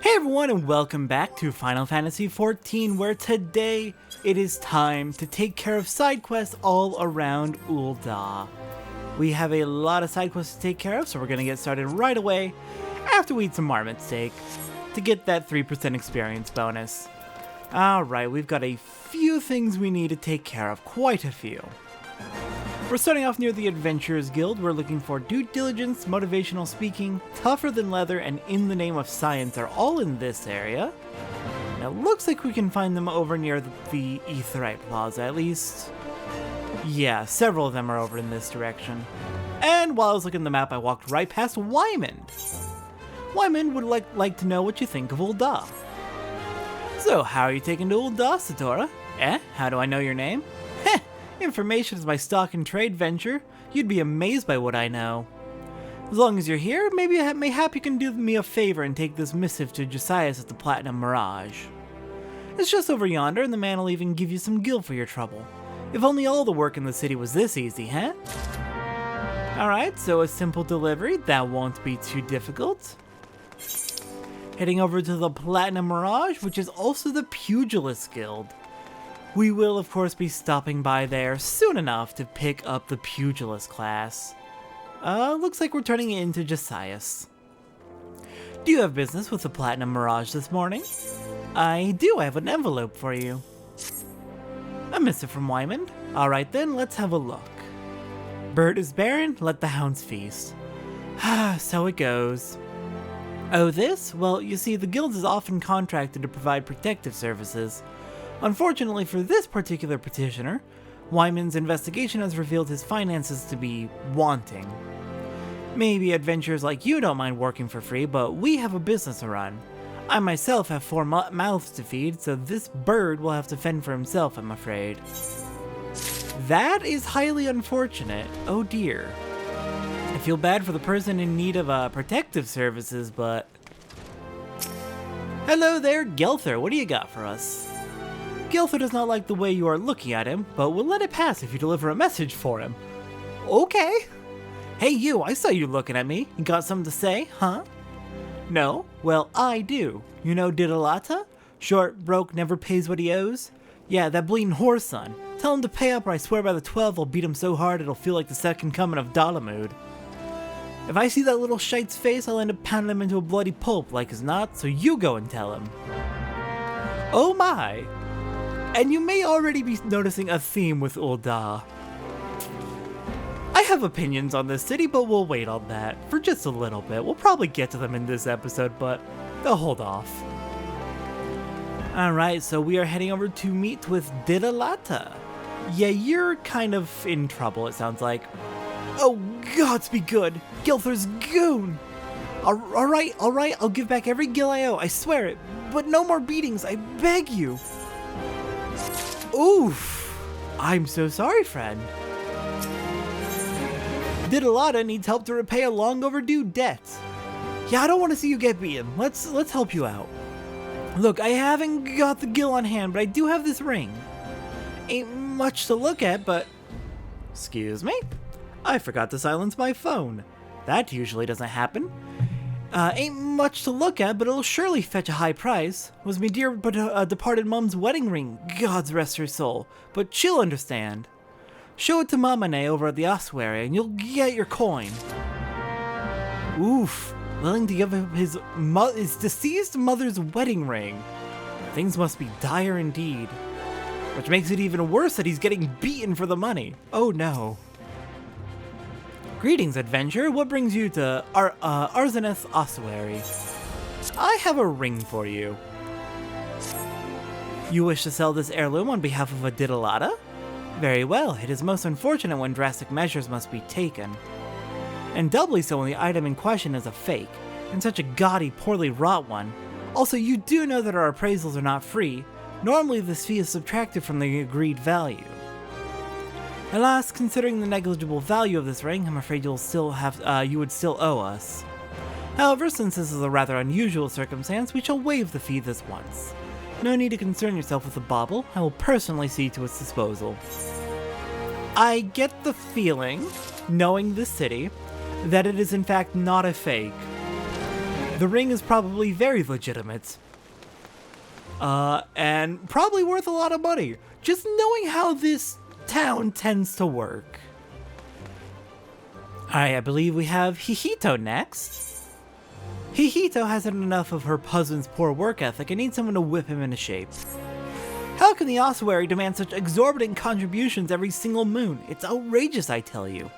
Hey everyone, and welcome back to Final Fantasy XIV, where today it is time to take care of side quests all around Ul'dah. We have a lot of side quests to take care of, so we're going to get started right away after we eat some marmot steak to get that 3% experience bonus. Alright, we've got a few things we need to take care of, quite a few. We're starting off near the Adventurers Guild. We're looking for Due Diligence, Motivational Speaking, Tougher Than Leather, and In the Name of Science are all in this area. Now, it looks like we can find them over near the Aetheryte Plaza, at least. Yeah, several of them are over in this direction. And while I was looking at the map, I walked right past Wymond. Wymond would like to know what you think of Ul'dah. So, how are you taking to Ul'dah, Satora? How do I know your name? Heh! Information is my stock and trade venture. You'd be amazed by what I know. As long as you're here, mayhap you can do me a favor and take this missive to Josias at the Platinum Mirage. It's just over yonder, and the man will even give you some gil for your trouble. If only all the work in the city was this easy, huh? Alright, so a simple delivery, that won't be too difficult. Heading over to the Platinum Mirage, which is also the Pugilist Guild. We will, of course, be stopping by there soon enough to pick up the Pugilist class. Looks like we're turning it into Josias. Do you have business with the Platinum Mirage this morning? I do, I have an envelope for you. A missive from Wymond? Alright then, let's have a look. Bird is barren, let the hounds feast. So it goes. Oh, this? Well, you see, the guild is often contracted to provide protective services. Unfortunately for this particular petitioner, Wymond's investigation has revealed his finances to be wanting. Maybe adventurers like you don't mind working for free, but we have a business to run. I myself have 4 mouths to feed, so this bird will have to fend for himself, I'm afraid. That is highly unfortunate. Oh dear. I feel bad for the person in need of protective services, but... Hello there, Gelther, what do you got for us? Gelther does not like the way you are looking at him, but will let it pass if you deliver a message for him. Okay. Hey you, I saw you looking at me. You got something to say, huh? No? Well, I do. You know Diligence? Short, broke, never pays what he owes? Yeah, that bleeding whore son. Tell him to pay up or I swear by the 12 I'll beat him so hard it'll feel like the second coming of Dalamud. If I see that little shite's face, I'll end up pounding him into a bloody pulp like as not, so you go and tell him. Oh my! And you may already be noticing a theme with Ul'dah. I have opinions on this city, but we'll wait on that for just a little bit. We'll probably get to them in this episode, but they'll hold off. Alright, so we are heading over to meet with Diligence. Yeah, you're kind of in trouble, it sounds like. Oh, gods be good! Gelther's goon! Alright, I'll give back every gil I owe, I swear it. But no more beatings, I beg you! Oof! I'm so sorry, friend. Diligence needs help to repay a long overdue debt. Yeah, I don't want to see you get beaten. Let's help you out. Look, I haven't got the gil on hand, but I do have this ring. Ain't much to look at, but... Excuse me? I forgot to silence my phone. That usually doesn't happen. Ain't much to look at, but it'll surely fetch a high price. Was me dear but departed mum's wedding ring, God's rest her soul. But she'll understand. Show it to Mamane over at the ossuary, and you'll get your coin. Oof, willing to give him his deceased mother's wedding ring. Things must be dire indeed. Which makes it even worse that he's getting beaten for the money. Oh no. Greetings, adventurer. What brings you to Arzeneth's ossuary? I have a ring for you. You wish to sell this heirloom on behalf of a Diligence? Very well. It is most unfortunate when drastic measures must be taken. And doubly so when the item in question is a fake, and such a gaudy, poorly wrought one. Also, you do know that our appraisals are not free. Normally, this fee is subtracted from the agreed value. Alas, considering the negligible value of this ring, I'm afraid you would still owe us. However, since this is a rather unusual circumstance, we shall waive the fee this once. No need to concern yourself with the bauble. I will personally see to its disposal. I get the feeling, knowing this city, that it is in fact not a fake. The ring is probably very legitimate. And probably worth a lot of money. Just knowing how this town tends to work. Alright, I believe we have Hihito next. Hihito hasn't enough of her husband's poor work ethic and needs someone to whip him into shape. How can the ossuary demand such exorbitant contributions every single moon? It's outrageous, I tell you.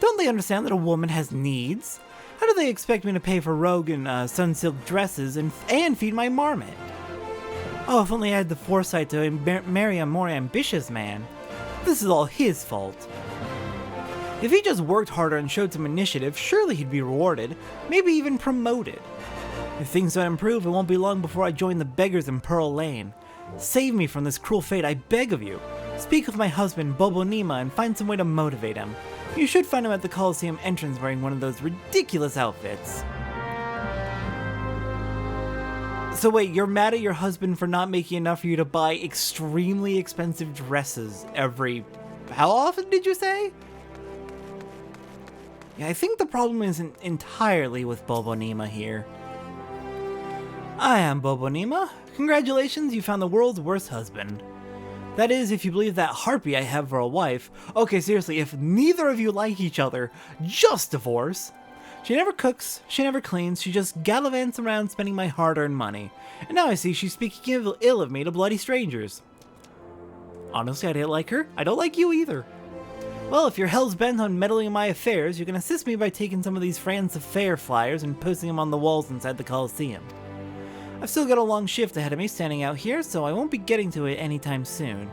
Don't they understand that a woman has needs? How do they expect me to pay for rogue and sun-silk dresses and feed my marmot? Oh, if only I had the foresight to marry a more ambitious man. This is all his fault. If he just worked harder and showed some initiative, surely he'd be rewarded, maybe even promoted. If things don't improve, it won't be long before I join the beggars in Pearl Lane. Save me from this cruel fate, I beg of you. Speak with my husband, Bobonima, and find some way to motivate him. You should find him at the Coliseum entrance wearing one of those ridiculous outfits. So wait, you're mad at your husband for not making enough for you to buy extremely expensive dresses every... How often did you say? Yeah, I think the problem isn't entirely with Bobonima here. I am Bobonima. Congratulations, you found the world's worst husband. That is, if you believe that harpy I have for a wife. Okay, seriously, if neither of you like each other, just divorce. She never cooks, she never cleans, she just gallivants around spending my hard-earned money. And now I see she's speaking ill of me to bloody strangers. Honestly, I didn't like her. I don't like you either. Well, if you're hell's bent on meddling in my affairs, you can assist me by taking some of these France Affair flyers and posting them on the walls inside the Coliseum. I've still got a long shift ahead of me standing out here, so I won't be getting to it anytime soon.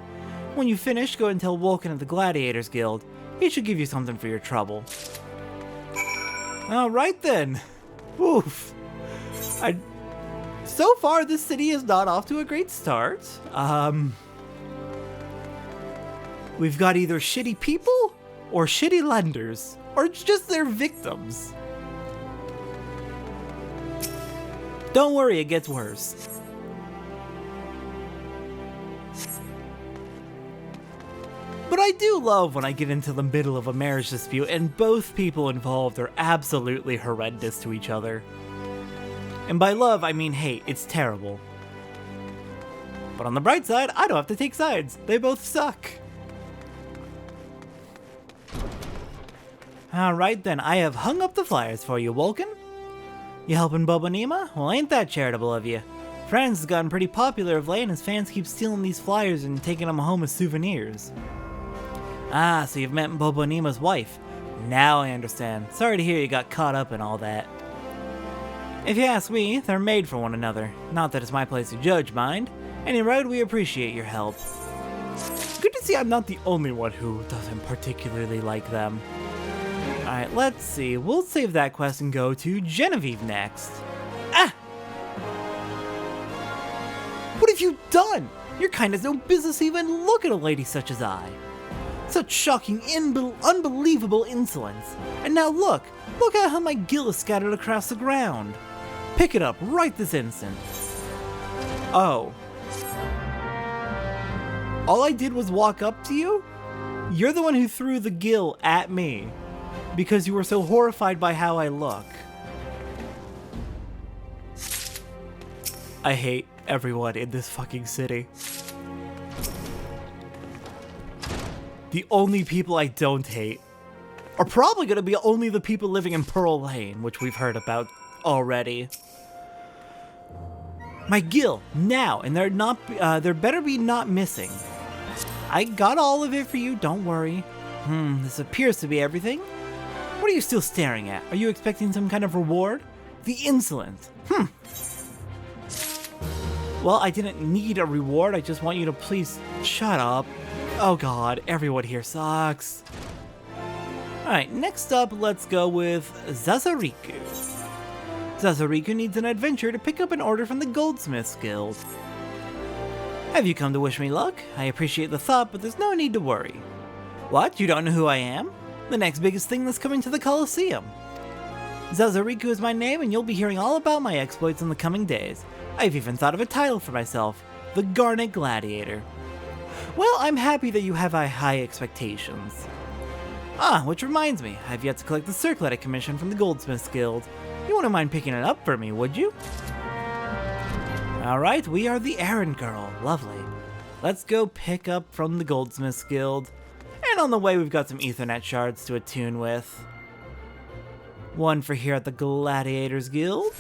When you finish, go and tell Vulcan of the Gladiators Guild. He should give you something for your trouble. Alright then. Oof. So far, this city is not off to a great start. We've got either shitty people, or shitty lenders, or just their victims. Don't worry, it gets worse. But I do love when I get into the middle of a marriage dispute and both people involved are absolutely horrendous to each other. And by love, I mean hate. It's terrible. But on the bright side, I don't have to take sides. They both suck. Alright then, I have hung up the flyers for you, Vulcan. You helping Bobonima? Well, ain't that charitable of you. Franz has gotten pretty popular of late and his fans keep stealing these flyers and taking them home as souvenirs. Ah, so you've met Bobonima's wife. Now I understand. Sorry to hear you got caught up in all that. If you ask me, they're made for one another. Not that it's my place to judge, mind. Anyway, we appreciate your help. Good to see I'm not the only one who doesn't particularly like them. Alright, let's see. We'll save that quest and go to Genevieve next. Ah! What have you done? Your kind has no business to even look at a lady such as I. Such shocking, unbelievable insolence. And now look at how my gill is scattered across the ground. Pick it up right this instant. Oh. All I did was walk up to you? You're the one who threw the gill at me. Because you were so horrified by how I look. I hate everyone in this fucking city. The only people I don't hate are probably gonna be only the people living in Pearl Lane, which we've heard about already. My gill, now, and there better be not missing. I got all of it for you, don't worry. This appears to be everything. What are you still staring at? Are you expecting some kind of reward? The insolence. Well, I didn't need a reward, I just want you to please shut up. Oh god, everyone here sucks. Alright, next up, let's go with Zazariku. Zazariku needs an adventure to pick up an order from the Goldsmiths Guild. Have you come to wish me luck? I appreciate the thought, but there's no need to worry. What, you don't know who I am? The next biggest thing that's coming to the Coliseum. Zazariku is my name, and you'll be hearing all about my exploits in the coming days. I've even thought of a title for myself, the Garnet Gladiator. Well, I'm happy that you have high expectations. Ah, which reminds me, I've yet to collect the circlet I commissioned from the Goldsmiths Guild. You wouldn't mind picking it up for me, would you? Alright, we are the errand girl. Lovely. Let's go pick up from the Goldsmiths Guild. And on the way, we've got some Ethernet shards to attune with. One for here at the Gladiators Guild.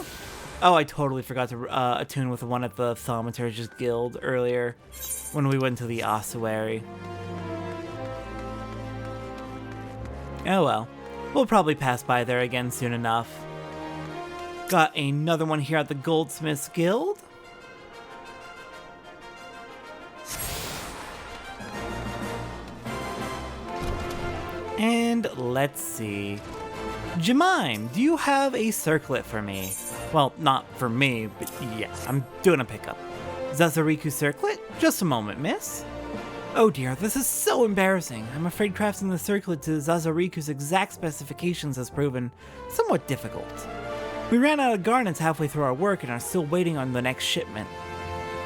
Oh, I totally forgot to attune with the one at the Thaumaturge's Guild earlier when we went to the ossuary. Oh well. We'll probably pass by there again soon enough. Got another one here at the Goldsmiths Guild. And let's see. Jemime, do you have a circlet for me? Well, not for me, but yeah, I'm doing a pickup. Zazariku circlet? Just a moment, miss. Oh dear, this is so embarrassing. I'm afraid crafting the circlet to Zazariku's exact specifications has proven somewhat difficult. We ran out of garnets halfway through our work and are still waiting on the next shipment.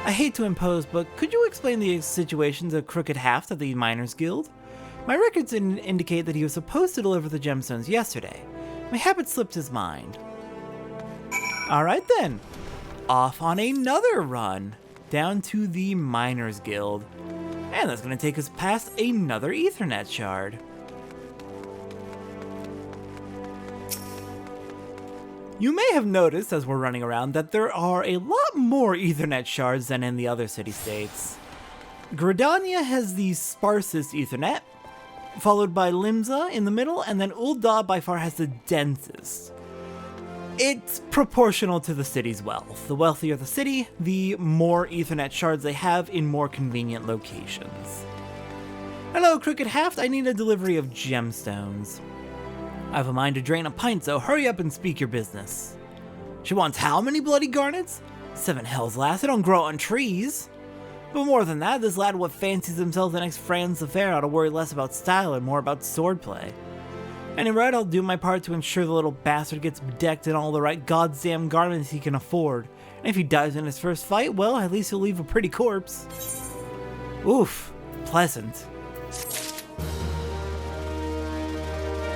I hate to impose, but could you explain the situations of Crooked Haft of the Miners Guild? My records indicate that he was supposed to deliver the gemstones yesterday. My habit slipped his mind. Alright then, off on another run, down to the Miners Guild. And that's going to take us past another Ethernet shard. You may have noticed as we're running around that there are a lot more Ethernet shards than in the other city-states. Gridania has the sparsest Ethernet, followed by Limsa in the middle, and then Ul'dah by far has the densest. It's proportional to the city's wealth. The wealthier the city, the more Ethernet shards they have in more convenient locations. Hello, Crooked Haft, I need a delivery of gemstones. I have a mind to drain a pint, so hurry up and speak your business. She wants how many bloody garnets? 7 hells, lass, they don't grow on trees. But more than that, this lad what fancies himself the next Franz the Fair ought to worry less about style and more about swordplay. And right, I'll do my part to ensure the little bastard gets bedecked in all the right goddamn garments he can afford. And if he dies in his first fight, well, at least he'll leave a pretty corpse. Oof, pleasant.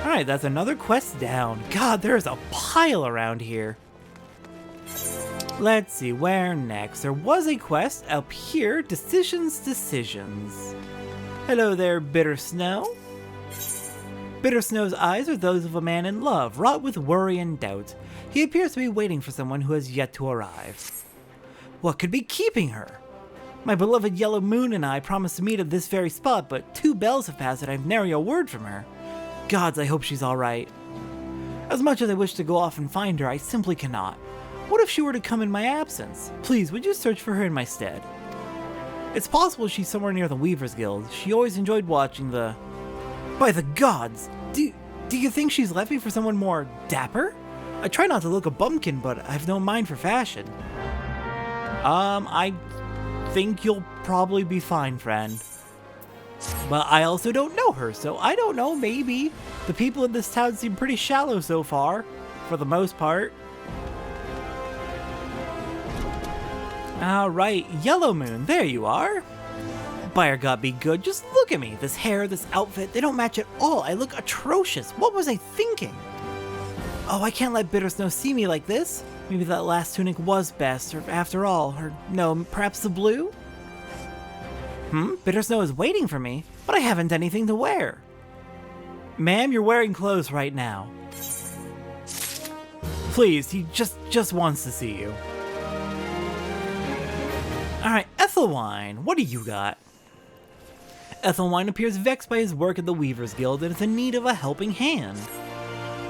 Alright, that's another quest down. God, there's a pile around here. Let's see, where next? There was a quest up here. Decisions. Hello there, Bitter Snow. Bitter Snow's eyes are those of a man in love, wrought with worry and doubt. He appears to be waiting for someone who has yet to arrive. What could be keeping her? My beloved Yellow Moon and I promised to meet at this very spot, but 2 bells have passed and I've nary a word from her. Gods, I hope she's alright. As much as I wish to go off and find her, I simply cannot. What if she were to come in my absence? Please, would you search for her in my stead? It's possible she's somewhere near the Weavers Guild. She always enjoyed watching the... By the gods! Do you think she's left me for someone more dapper? I try not to look a bumpkin, but I have no mind for fashion. I think you'll probably be fine, friend. But I also don't know her, so I don't know, maybe. The people in this town seem pretty shallow so far, for the most part. Alright, Yellow Moon, there you are. By God be good, just look at me. This hair, this outfit, they don't match at all. I look atrocious. What was I thinking? Oh, I can't let Bitter Snow see me like this. Maybe that last tunic was best, or after all, or no, perhaps the blue? Bitter Snow is waiting for me, but I haven't anything to wear. Ma'am, you're wearing clothes right now. Please, he just wants to see you. Alright, Ethelwine, what do you got? Ethelwine appears vexed by his work at the Weavers Guild and is in need of a helping hand.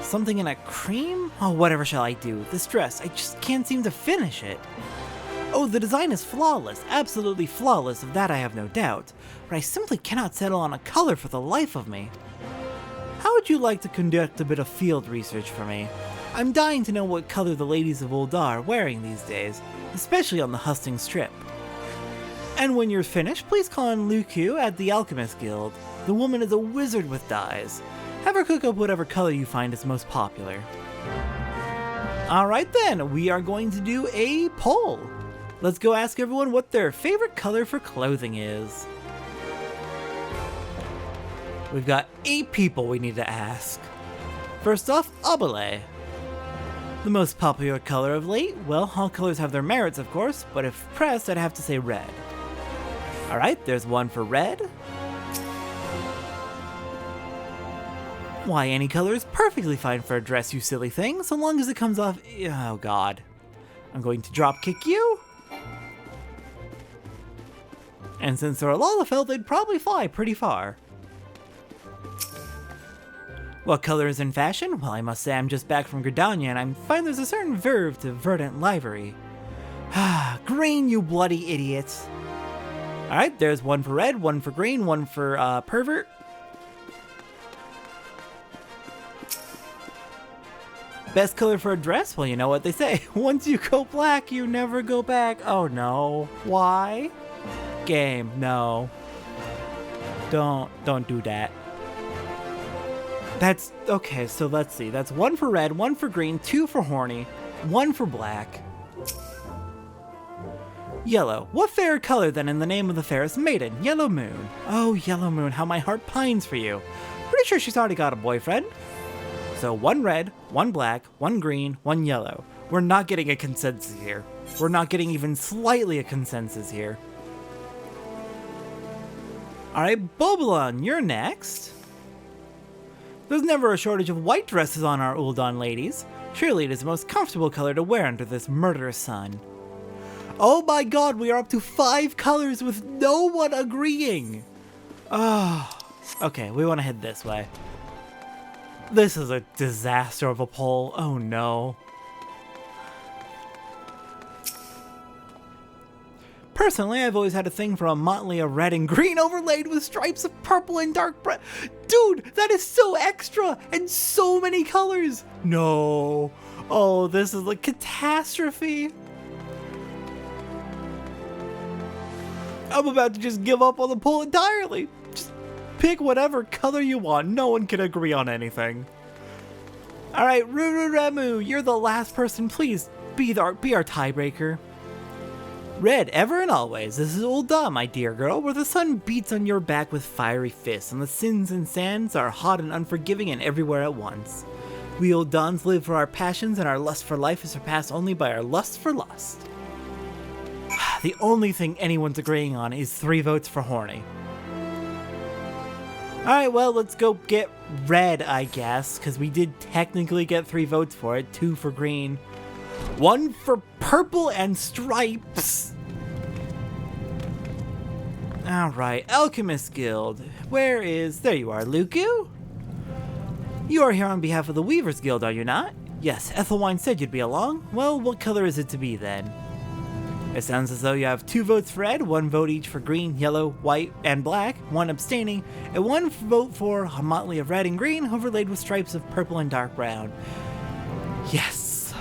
Something in a cream? Oh, whatever shall I do? This dress, I just can't seem to finish it. Oh, the design is flawless, absolutely flawless, of that I have no doubt, but I simply cannot settle on a color for the life of me. How would you like to conduct a bit of field research for me? I'm dying to know what color the ladies of Ul'dah are wearing these days, especially on the Husting Strip. And when you're finished, please call on Luku at the Alchemist Guild. The woman is a wizard with dyes. Have her cook up whatever color you find is most popular. Alright then, we are going to do a poll. Let's go ask everyone what their favorite color for clothing is. We've got 8 people we need to ask. First off, Abele. The most popular color of late? Well, all colors have their merits, of course, but if pressed, I'd have to say red. Alright, there's one for red. Why, any color is perfectly fine for a dress, you silly thing, so long as it comes off. Oh god. I'm going to drop kick you. And since they're a Lalafell, they'd probably fly pretty far. What color is in fashion? Well, I must say I'm just back from Gridania and I find there's a certain verve to verdant livery. Ah, green, you bloody idiots. Alright, there's one for red, one for green, one for pervert. Best color for a dress? Well, you know what they say. Once you go black, you never go back. Oh no. Why? Game, no. Don't do that. That's, okay, so let's see. That's one for red, one for green, two for horny, one for black. Yellow. What fairer color than in the name of the fairest maiden? Yellow Moon. Oh, Yellow Moon, how my heart pines for you. Pretty sure she's already got a boyfriend. So one red, one black, one green, one yellow. We're not getting a consensus here. We're not getting even slightly a consensus here. Alright, Bobalon, you're next. There's never a shortage of white dresses on our Ul'dah ladies. Surely it is the most comfortable color to wear under this murderous sun. Oh my god, we are up to 5 colors with no one agreeing! Oh, okay, we want to head this way. This is a disaster of a poll. Oh no. Personally, I've always had a thing for a motley of red and green overlaid with stripes of purple and dark brown. Dude, that is so extra and so many colors. No. Oh, this is a catastrophe. I'm about to just give up on the poll entirely. Just pick whatever color you want. No one can agree on anything. Alright, Ruru, you're the last person. Please be our tiebreaker. Red, ever and always. This is Ul'dah, my dear girl, where the sun beats on your back with fiery fists, and the sins and sands are hot and unforgiving and everywhere at once. We Ul'dahs live for our passions, and our lust for life is surpassed only by our lust for lust. The only thing anyone's agreeing on is 3 votes for horny. Alright, well, let's go get red, I guess, because we did technically get 3 votes for it. 2 for green. 1 for purple and stripes. Alright, Alchemist Guild. Where is... There you are, Luku. You are here on behalf of the Weavers Guild, are you not? Yes, Ethelwine said you'd be along. Well, what color is it to be then? It sounds as though you have 2 votes for red, 1 vote each for green, yellow, white, and black, 1 abstaining, and 1 vote for a motley of red and green overlaid with stripes of purple and dark brown. Yes.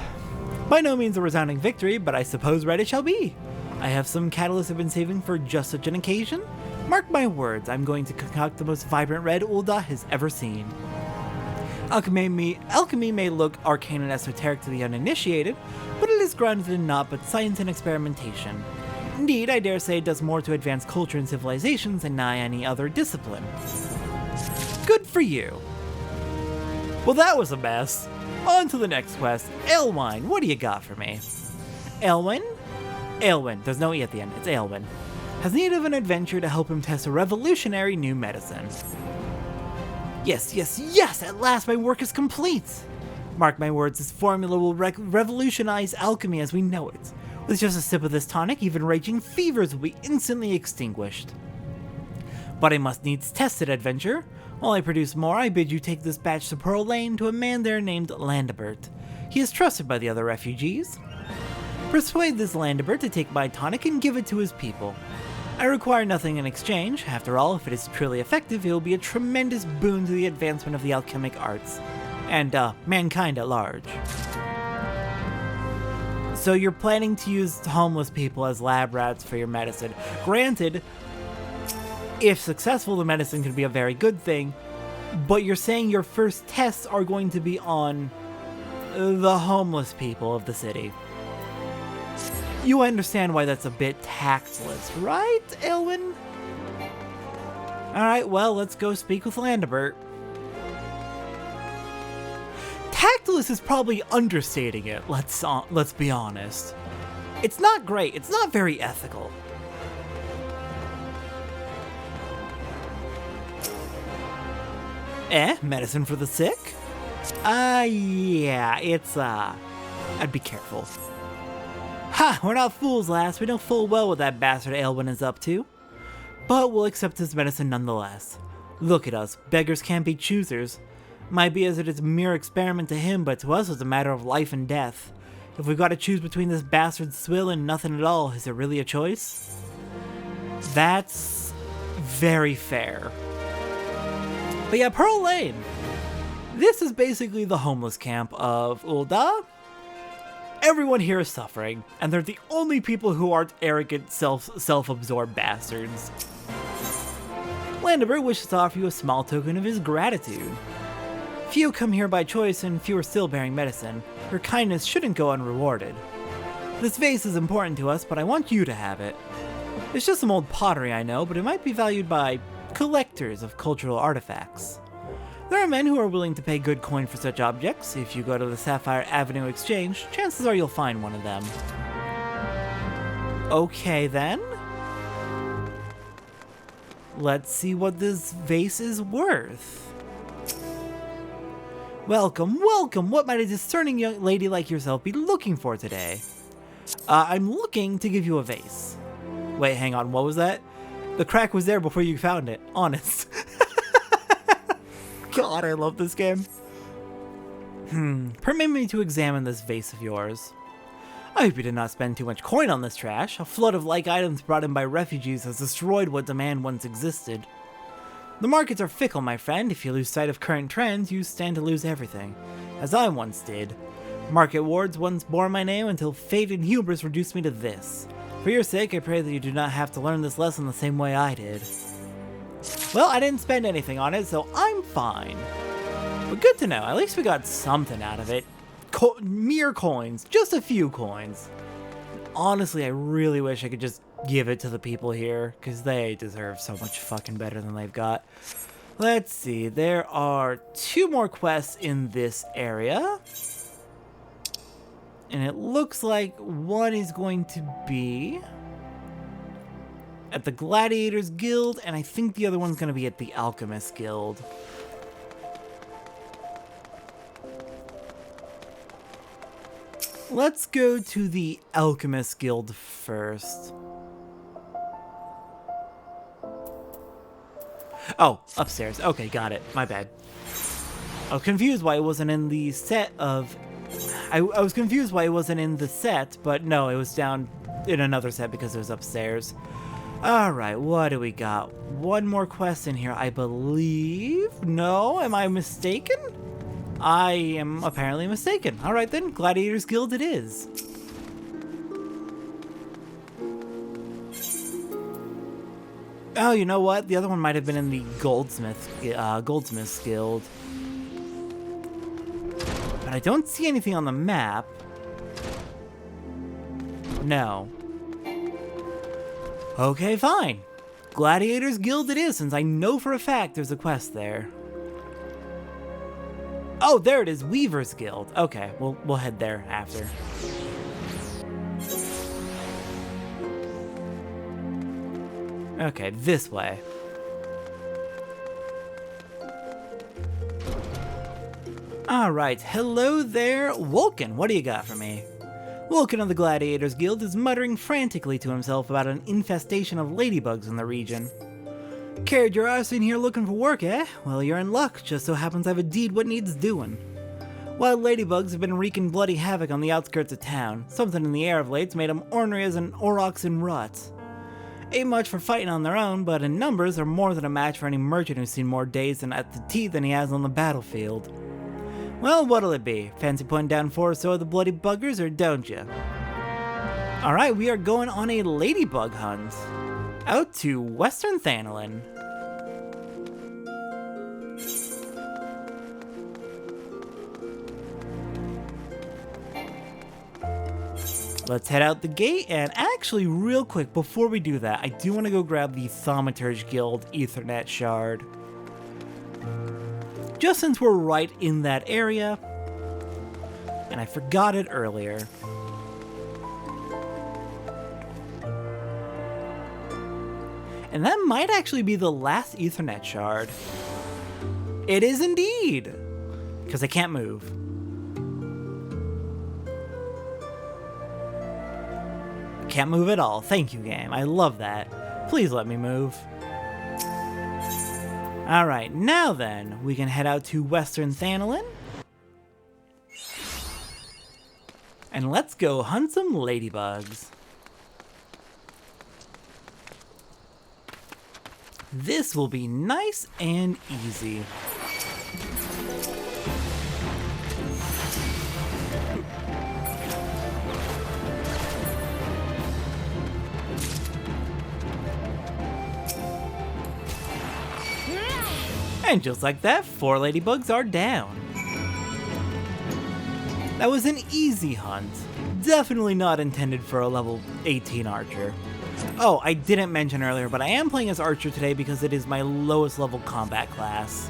By no means a resounding victory, but I suppose red it shall be. I have some catalysts I've been saving for just such an occasion. Mark my words, I'm going to concoct the most vibrant red Ul'dah has ever seen. Alchemy may look arcane and esoteric to the uninitiated, but it is grounded in naught but science and experimentation. Indeed, I dare say it does more to advance culture and civilizations than nigh any other discipline. Good for you. Well, that was a mess. On to the next quest. Aylwine, what do you got for me? Aylwin? Aylwin, there's no E at the end, it's Aylwin. Has need of an adventure to help him test a revolutionary new medicine. Yes, yes, yes! At last my work is complete! Mark my words, this formula will revolutionize alchemy as we know it. With just a sip of this tonic, even raging fevers will be instantly extinguished. But I must needs test it, adventure. While I produce more, I bid you take this batch to Pearl Lane to a man there named Landibert. He is trusted by the other refugees. Persuade this Landibert to take my tonic and give it to his people. I require nothing in exchange. After all, if it is truly effective, it will be a tremendous boon to the advancement of the alchemic arts. And, mankind at large. So you're planning to use homeless people as lab rats for your medicine. Granted, if successful, the medicine could be a very good thing, but you're saying your first tests are going to be on the homeless people of the city. You understand why that's a bit tactless, right, Elwin? Alright, well, let's go speak with Landibert. capitalist is probably understating it, let's be honest. It's not great, it's not very ethical. Medicine for the sick? Yeah, it's, I'd be careful. Ha! We're not fools, lass. We know full well what that bastard Aelwyn is up to. But we'll accept his medicine nonetheless. Look at us. Beggars can't be choosers. Might be as it is a mere experiment to him, but to us it's a matter of life and death. If we've got to choose between this bastard's swill and nothing at all, is it really a choice? That's very fair. But yeah, Pearl Lane. This is basically the homeless camp of Ul'dah. Everyone here is suffering, and they're the only people who aren't arrogant, self-absorbed bastards. Landibert wishes to offer you a small token of his gratitude. Few come here by choice, and few are still bearing medicine. Your kindness shouldn't go unrewarded. This vase is important to us, but I want you to have it. It's just some old pottery, I know, but it might be valued by collectors of cultural artifacts. There are men who are willing to pay good coin for such objects. If you go to the Sapphire Avenue Exchange, chances are you'll find one of them. Okay then. Let's see what this vase is worth. Welcome, welcome! What might a discerning young lady like yourself be looking for today? I'm looking to give you a vase. Wait, hang on, what was that? The crack was there before you found it. Honest. God, I love this game. Permit me to examine this vase of yours. I hope you did not spend too much coin on this trash. A flood of like items brought in by refugees has destroyed what demand once existed. The markets are fickle, my friend. If you lose sight of current trends, you stand to lose everything. As I once did. Market wards once bore my name until fate and hubris reduced me to this. For your sake, I pray that you do not have to learn this lesson the same way I did. Well, I didn't spend anything on it, so I'm fine. But good to know, at least we got something out of it. Mere coins, just a few coins. Honestly, I really wish I could just give it to the people here, because they deserve so much fucking better than they've got. Let's see, there are 2 more quests in this area. And it looks like one is going to be at the Gladiators Guild, and I think the other one's going to be at the Alchemist Guild. Let's go to the Alchemist Guild first. Oh, upstairs. Okay, got it. My bad. I was confused why it wasn't in the set of... I was confused why it wasn't in the set, but no, it was down in another set because it was upstairs. Alright, what do we got? One more quest in here, I believe? No? Am I mistaken? I am apparently mistaken. Alright then, Gladiators Guild it is. Oh, you know what? The other one might have been in the Goldsmiths Guild. But I don't see anything on the map. No. Okay, fine. Gladiators Guild it is, since I know for a fact there's a quest there. Oh, there it is, Weaver's Guild. Okay, we'll head there after. Okay, this way. Alright, hello there, Vulcan. What do you got for me? Vulcan of the Gladiators Guild is muttering frantically to himself about an infestation of ladybugs in the region. Carried your ass in here looking for work, eh? Well, you're in luck. Just so happens I have a deed what needs doing. Wild ladybugs have been wreaking bloody havoc on the outskirts of town. Something in the air of late's made them ornery as an aurochs in ruts. Ain't much for fighting on their own, but in numbers are more than a match for any merchant who's seen more days at the teeth than he has on the battlefield. Well, what'll it be? Fancy putting down 4 or so of the bloody buggers, or don't ya? Alright, we are going on a ladybug hunt. Out to Western Thanalin. Let's head out the gate, and actually real quick before we do that, I do want to go grab the Thaumaturge Guild Ethernet shard. Just since we're right in that area, and I forgot it earlier. And that might actually be the last Ethernet shard. It is indeed! Because I can't move. Can't move at all. Thank you, game. I love that. Please let me move. Alright, now then, we can head out to Western Thanolin. And let's go hunt some ladybugs. This will be nice and easy. And just like that, 4 ladybugs are down. That was an easy hunt. Definitely not intended for a level 18 archer. Oh, I didn't mention earlier, but I am playing as Archer today because it is my lowest level combat class.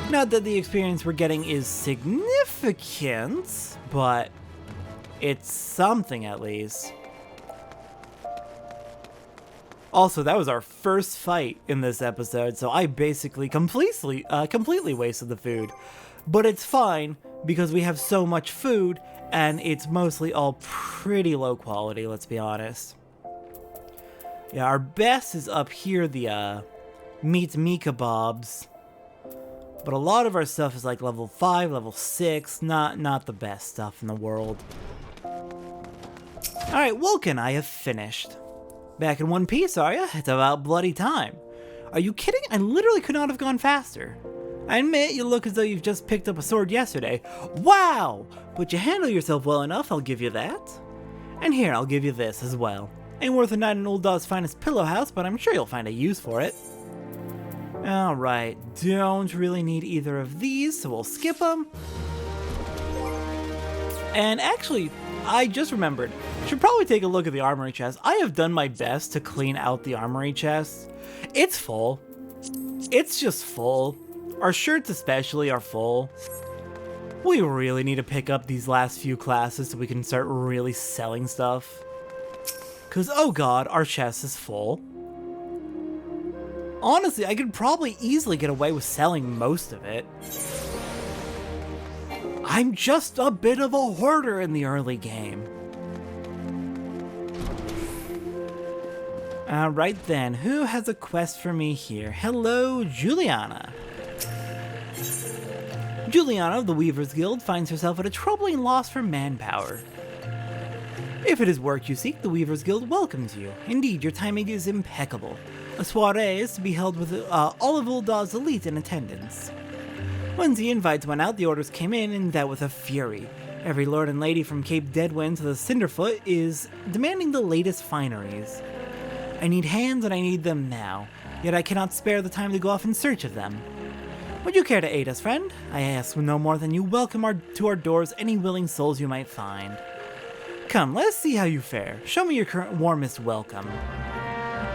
Not that the experience we're getting is significant, but it's something at least. Also, that was our first fight in this episode, so I basically completely wasted the food. But it's fine, because we have so much food, and it's mostly all pretty low quality, let's be honest. Yeah, our best is up here, the meat me kebabs. But a lot of our stuff is like level 5, level 6, not the best stuff in the world. Alright, Vulcan, I have finished. Back in one piece, are ya? It's about bloody time. Are you kidding? I literally could not have gone faster. I admit you look as though you've just picked up a sword yesterday. Wow! But you handle yourself well enough, I'll give you that. And here, I'll give you this as well. Ain't worth a night in Ul'dah's finest pillow house, but I'm sure you'll find a use for it. Alright, don't really need either of these, so we'll skip them. And actually, I just remembered, should probably take a look at the armory chest. I have done my best to clean out the armory chest. It's full. It's just full. Our shirts especially are full. We really need to pick up these last few classes so we can start really selling stuff. Cause oh god, our chest is full. Honestly, I could probably easily get away with selling most of it. I'm just a bit of a hoarder in the early game. Alright then, who has a quest for me here? Hello, Juliana. Juliana of the Weavers Guild finds herself at a troubling loss for manpower. If it is work you seek, the Weavers Guild welcomes you. Indeed, your timing is impeccable. A soiree is to be held with all of Ul'dah's elite in attendance. When the invites went out, the orders came in, and that with a fury. Every lord and lady from Cape Deadwind to the Cinderfoot is demanding the latest fineries. I need hands, and I need them now, yet I cannot spare the time to go off in search of them. Would you care to aid us, friend? I ask no more than you welcome to our doors any willing souls you might find. Come, let's see how you fare. Show me your current warmest welcome.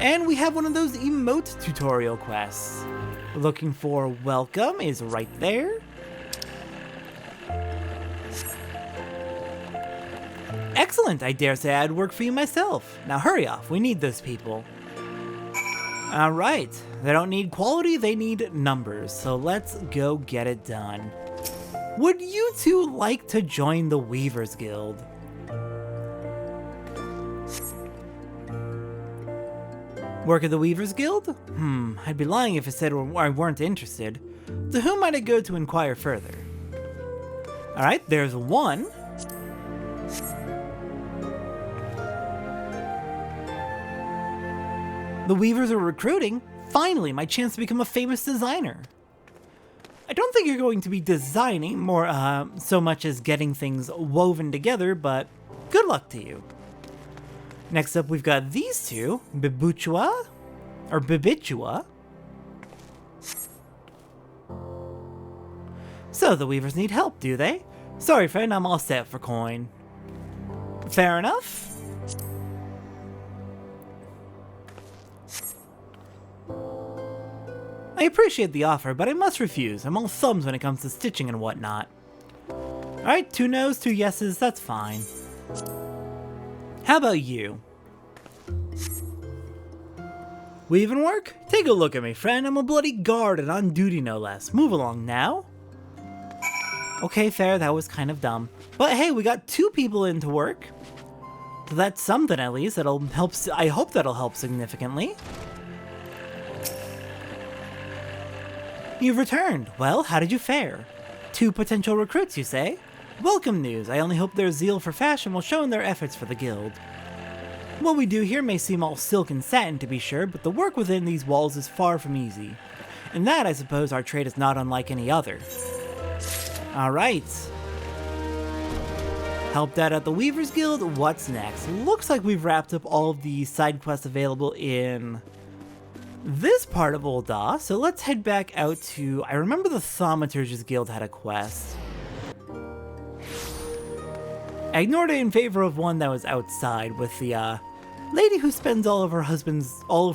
And we have one of those emote tutorial quests. Looking for welcome is right there. Excellent, I dare say I'd work for you myself. Now hurry off, we need those people. Alright, they don't need quality, they need numbers, so let's go get it done. Would you two like to join the Weavers Guild? Work at the Weavers Guild? I'd be lying if I said I weren't interested. To whom might I go to inquire further? Alright, there's one. The Weavers are recruiting? Finally, my chance to become a famous designer. I don't think you're going to be designing more so much as getting things woven together, but good luck to you. Next up, we've got these two, Bibuchua, or Bibichua. So the Weavers need help, do they? Sorry, friend, I'm all set for coin. Fair enough. I appreciate the offer, but I must refuse. I'm all thumbs when it comes to stitching and whatnot. Alright, 2 no's, 2 yeses, that's fine. How about you? We even work? Take a look at me, friend. I'm a bloody guard and on duty no less. Move along now. Okay, fair, that was kind of dumb. But hey, we got 2 people in to work. So that's something at least. That'll help. I hope that'll help significantly. You've returned. Well, how did you fare? 2 potential recruits, you say? Welcome news. I only hope their zeal for fashion will show in their efforts for the guild. What we do here may seem all silk and satin to be sure, but the work within these walls is far from easy. In that, I suppose, our trade is not unlike any other. Alright. Helped out at the Weavers Guild, what's next? Looks like we've wrapped up all of the side quests available in this part of Ul'dah, so let's head back out to... I remember the Thaumaturge's Guild had a quest. I ignored it in favor of one that was outside with the lady who spends all of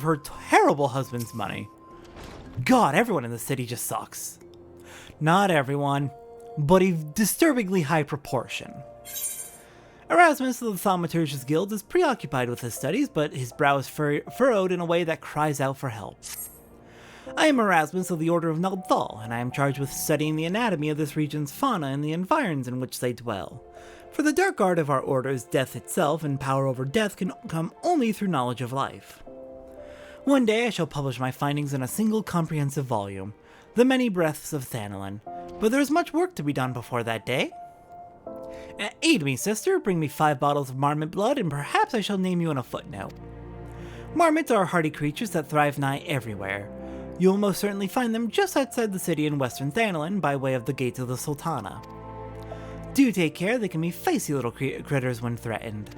her terrible husband's money. God, everyone in the city just sucks. Not everyone, but a disturbingly high proportion. Erasmus of the Thaumaturge's Guild is preoccupied with his studies, but his brow is furrowed in a way that cries out for help. I am Erasmus of the Order of Ul'dah, and I am charged with studying the anatomy of this region's fauna and the environs in which they dwell. For the dark art of our order is death itself, and power over death can come only through knowledge of life. One day I shall publish my findings in a single comprehensive volume, The Many Breaths of Thanalin, but there is much work to be done before that day. Aid me, sister, bring me 5 bottles of marmot blood, and perhaps I shall name you in a footnote. Marmots are hardy creatures that thrive nigh everywhere. You will most certainly find them just outside the city in western Thanalin by way of the Gates of the Sultana. Do take care, they can be feisty little critters when threatened.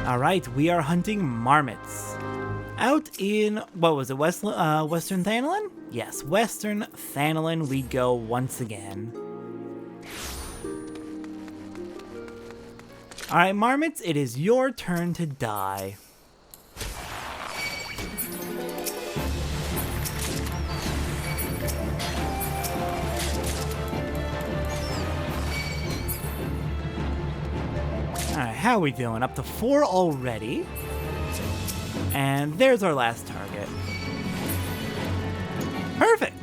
Alright, we are hunting marmots. Out in, what was it, western Thanalin? Yes, western Thanalin we go once again. Alright, marmots, it is your turn to die. Alright, how are we doing? Up to 4 already. And there's our last target. Perfect!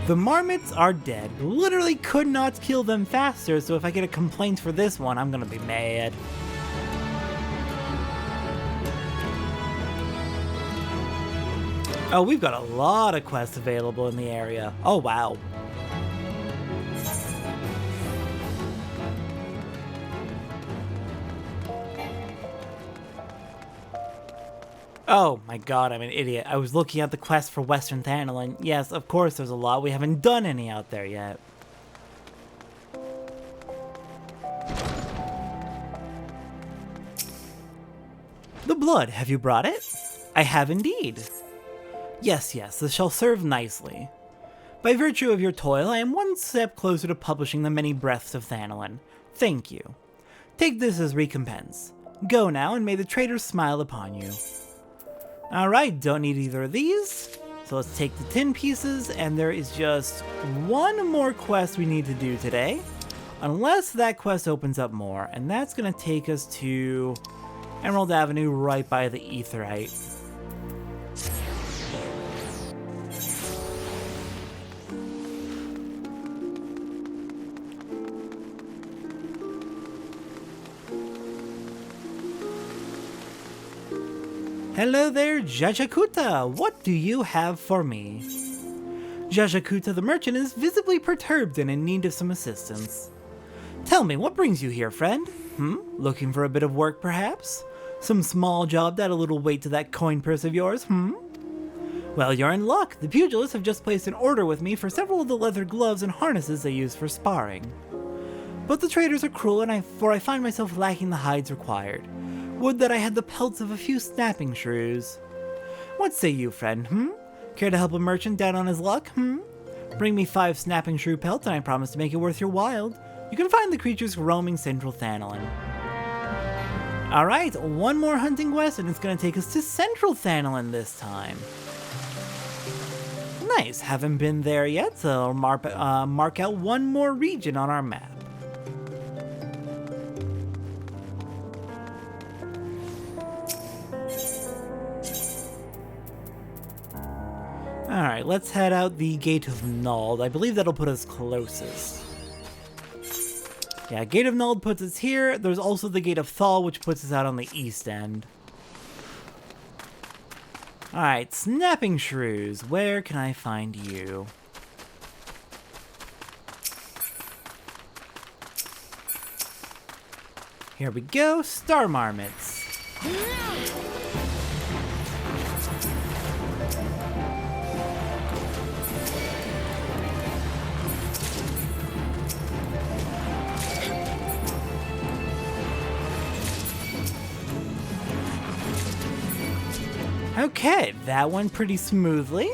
The marmots are dead. Literally could not kill them faster, so if I get a complaint for this one, I'm gonna be mad. Oh, we've got a lot of quests available in the area. Oh, wow. Oh my god, I'm an idiot. I was looking at the quest for Western Thanalin. Yes, of course there's a lot. We haven't done any out there yet. The blood, have you brought it? I have indeed. Yes, this shall serve nicely. By virtue of your toil, I am one step closer to publishing The Many Breaths of Thanalin. Thank you. Take this as recompense. Go now, and may the traitors smile upon you. Alright, don't need either of these. So let's take the tin pieces, and there is just one more quest we need to do today. Unless that quest opens up more, and that's going to take us to Emerald Avenue right by the Aetheryte. Hello there, Jajakuta! What do you have for me? Jajakuta the merchant is visibly perturbed and in need of some assistance. Tell me, what brings you here, friend? Looking for a bit of work, perhaps? Some small job to add a little weight to that coin purse of yours, Well, you're in luck. The pugilists have just placed an order with me for several of the leather gloves and harnesses they use for sparring. But the traders are cruel, and I find myself lacking the hides required. Would that I had the pelts of a few snapping shrews. What say you, friend, Care to help a merchant down on his luck, Bring me 5 snapping shrew pelts, and I promise to make it worth your while. You can find the creatures roaming central Thanalin. Alright, one more hunting quest, and it's going to take us to central Thanalin this time. Nice, haven't been there yet, so I'll mark out one more region on our map. Alright, let's head out the Gate of Nuld. I believe that'll put us closest. Yeah, Gate of Nuld puts us here. There's also the Gate of Thal, which puts us out on the east end. Alright, Snapping Shrews, where can I find you? Here we go, Star Marmots. Okay, that went pretty smoothly.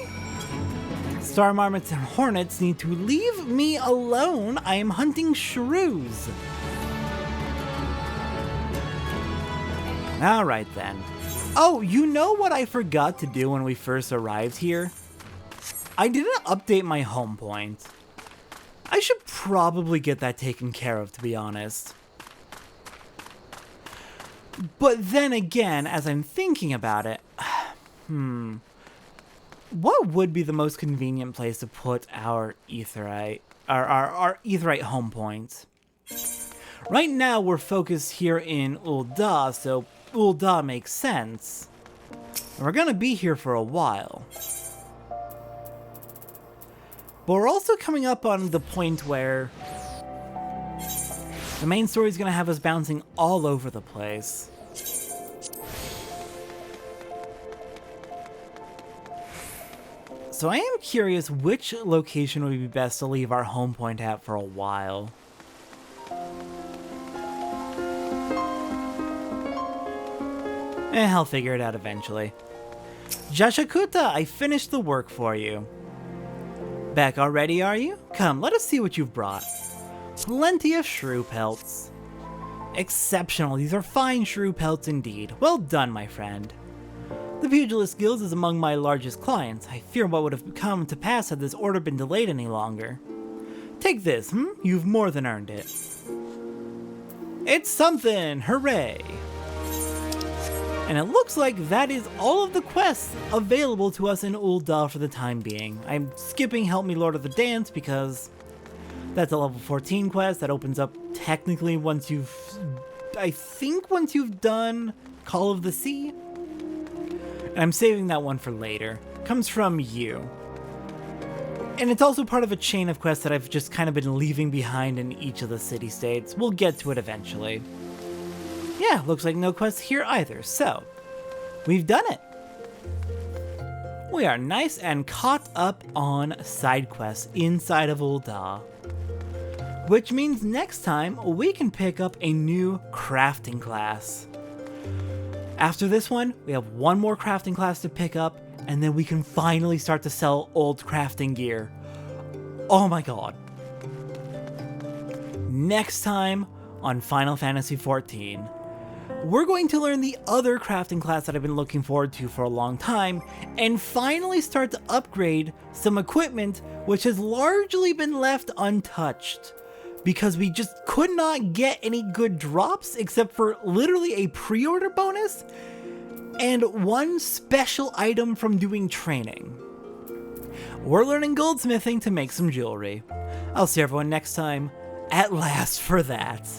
Star Marmots and Hornets need to leave me alone. I am hunting shrews. Alright then. Oh, you know what I forgot to do when we first arrived here? I didn't update my home point. I should probably get that taken care of, to be honest. But then again, as I'm thinking about it, what would be the most convenient place to put our Aetheryte, our Aetheryte home point? Right now we're focused here in Ul'dah, so Ul'dah makes sense. And we're gonna be here for a while. But we're also coming up on the point where the main story is gonna have us bouncing all over the place. So I am curious which location would be best to leave our home point at for a while. I'll figure it out eventually. Jashakuta, I finished the work for you. Back already, are you? Come, let us see what you've brought. Plenty of shrew pelts. Exceptional, these are fine shrew pelts indeed. Well done, my friend. The Pugilist Guild is among my largest clients. I fear what would have come to pass had this order been delayed any longer. Take this, You've more than earned it. It's something! Hooray! And it looks like that is all of the quests available to us in Ul'dah for the time being. I'm skipping Help Me Lord of the Dance because that's a level 14 quest that opens up technically once you've... I think once you've done Call of the Sea. And I'm saving that one for later. Comes from you. And it's also part of a chain of quests that I've just kind of been leaving behind in each of the city-states. We'll get to it eventually. Yeah, looks like no quests here either, so we've done it. We are nice and caught up on side quests inside of Ul'dah. Which means next time we can pick up a new crafting class. After this one, we have one more crafting class to pick up, and then we can finally start to sell old crafting gear. Oh my god. Next time on Final Fantasy XIV, we're going to learn the other crafting class that I've been looking forward to for a long time, and finally start to upgrade some equipment which has largely been left untouched. Because we just could not get any good drops except for literally a pre-order bonus and one special item from doing training. We're learning goldsmithing to make some jewelry. I'll see everyone next time, at last, for that.